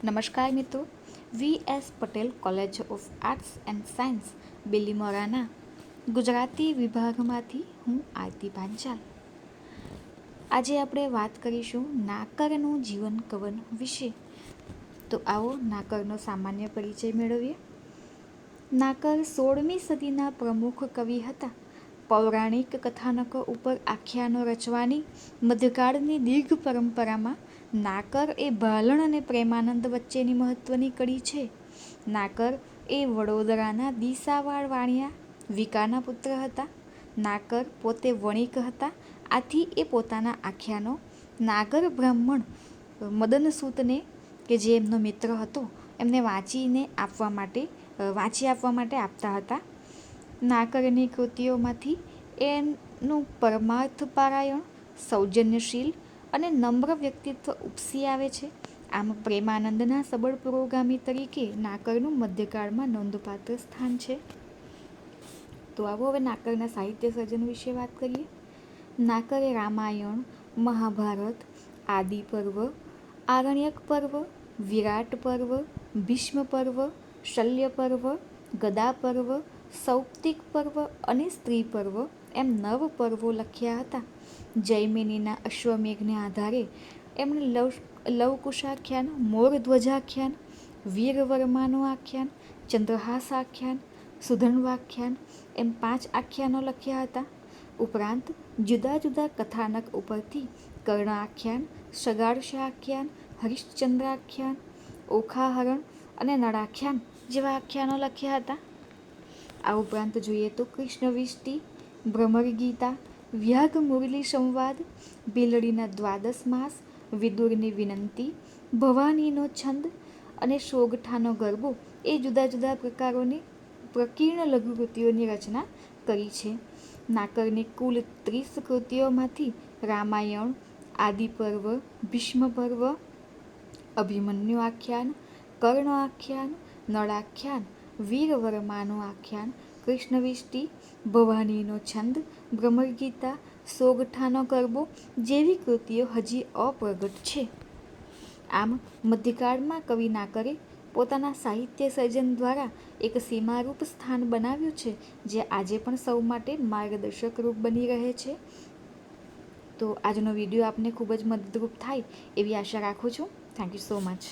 નમસ્કાર મિત્રો, V S. Patel college of arts and science બિલીમોરાના ગુજરાતી વિભાગમાંથી હું આરતી પાંચાલ. આજે આપણે વાત કરીશું નાકરનું જીવન કવન વિશે. તો આવો નાકરનો સામાન્ય પરિચય મેળવીએ. નાકર 16મી સદીના પ્રમુખ કવિ હતા. પૌરાણિક કથાનકો ઉપર આખ્યાનો રચવાની મધ્યકાળની દીર્ઘ પરંપરામાં નાકર એ ભાલણ અને પ્રેમાનંદ વચ્ચેની મહત્વની કડી છે. નાકર એ વડોદરાના દિસાવાડ વાણિયા વિકાના પુત્ર હતા. નાકર પોતે વણિક હતા. આથી એ પોતાના આખ્યાનો નાગર બ્રાહ્મણ મદનસૂતને, કે જે એમનો મિત્ર હતો, એમને વાંચી આપવા માટે આપતા હતા. નાકરની કૃતિઓમાંથી એનું પરમાર્થ પારાયણ, સૌજન્યશીલ અને નમ્ર વ્યક્તિત્વ ઉપસી આવે છે. આમ પ્રેમાનંદના સબળ પુરોગામી તરીકે નાકરનું મધ્યકાળમાં નોંધપાત્ર સ્થાન છે. તો આવો હવે નાકરના સાહિત્ય સર્જન વિશે વાત કરીએ. નાકરે રામાયણ, મહાભારત, આદિ પર્વ, આરણ્યક પર્વ, વિરાટ પર્વ, ભીષ્મ પર્વ, શલ્ય પર્વ, ગદા પર્વ, સૌપ્તિક પર્વ અને સ્ત્રી પર્વ એમ 9 પર્વો લખ્યા હતા. જૈમિનીના અશ્વમેઘને આધારે એમણે લવકુશાખ્યાન, મોરધ્વજાખ્યાન, વીરવર્માનું આખ્યાન, ચંદ્રહાસાખ્યાન, સુધન્વાખ્યાન એમ 5 આખ્યાનો લખ્યા હતા. ઉપરાંત જુદા જુદા કથાનક ઉપરથી કર્ણ આખ્યાન, સગાળશા આખ્યાન, હરિશ્ચંદ્રાખ્યાન, ઓખાહરણ અને નળાખ્યાન જેવા આખ્યાનો લખ્યા હતા. આ ઉપરાંત જોઈએ તો કૃષ્ણવિષ્ટિ, ભ્રમર ગીતા, વ્યાઘ મુરલી સંવાદ, ભીલડીના દ્વાદશ માસ, વિદુરની વિનંતી, ભવાનીનો છંદ અને સોગઠાનો ગરબો એ જુદા જુદા પ્રકારોની પ્રકીર્ણ લઘુકૃતિઓની રચના કરી છે. નાકરની કુલ 30 કૃતિઓમાંથી રામાયણ, આદિ પર્વ, ભીષ્મ પર્વ, અભિમન્યુ આખ્યાન, કર્ણ આખ્યાન, નળાખ્યાન, વીરવર્માનું આખ્યાન, કૃષ્ણવિષ્ટિ, ભવાનીનો છંદ, ભ્રમર ગીતા, સોગઠાનો ગરબો જેવી કૃતિઓ હજી અપ્રગટ છે. આમ મધ્યકાળમાં કવિ નાકરે પોતાના સાહિત્ય સર્જન દ્વારા એક સીમારૂપ સ્થાન બનાવ્યું છે, જે આજે પણ સૌ માટે માર્ગદર્શક રૂપ બની રહે છે. તો આજનો વિડીયો આપને ખૂબ જ મદદરૂપ થાય એવી આશા રાખું છું. Thank you so much.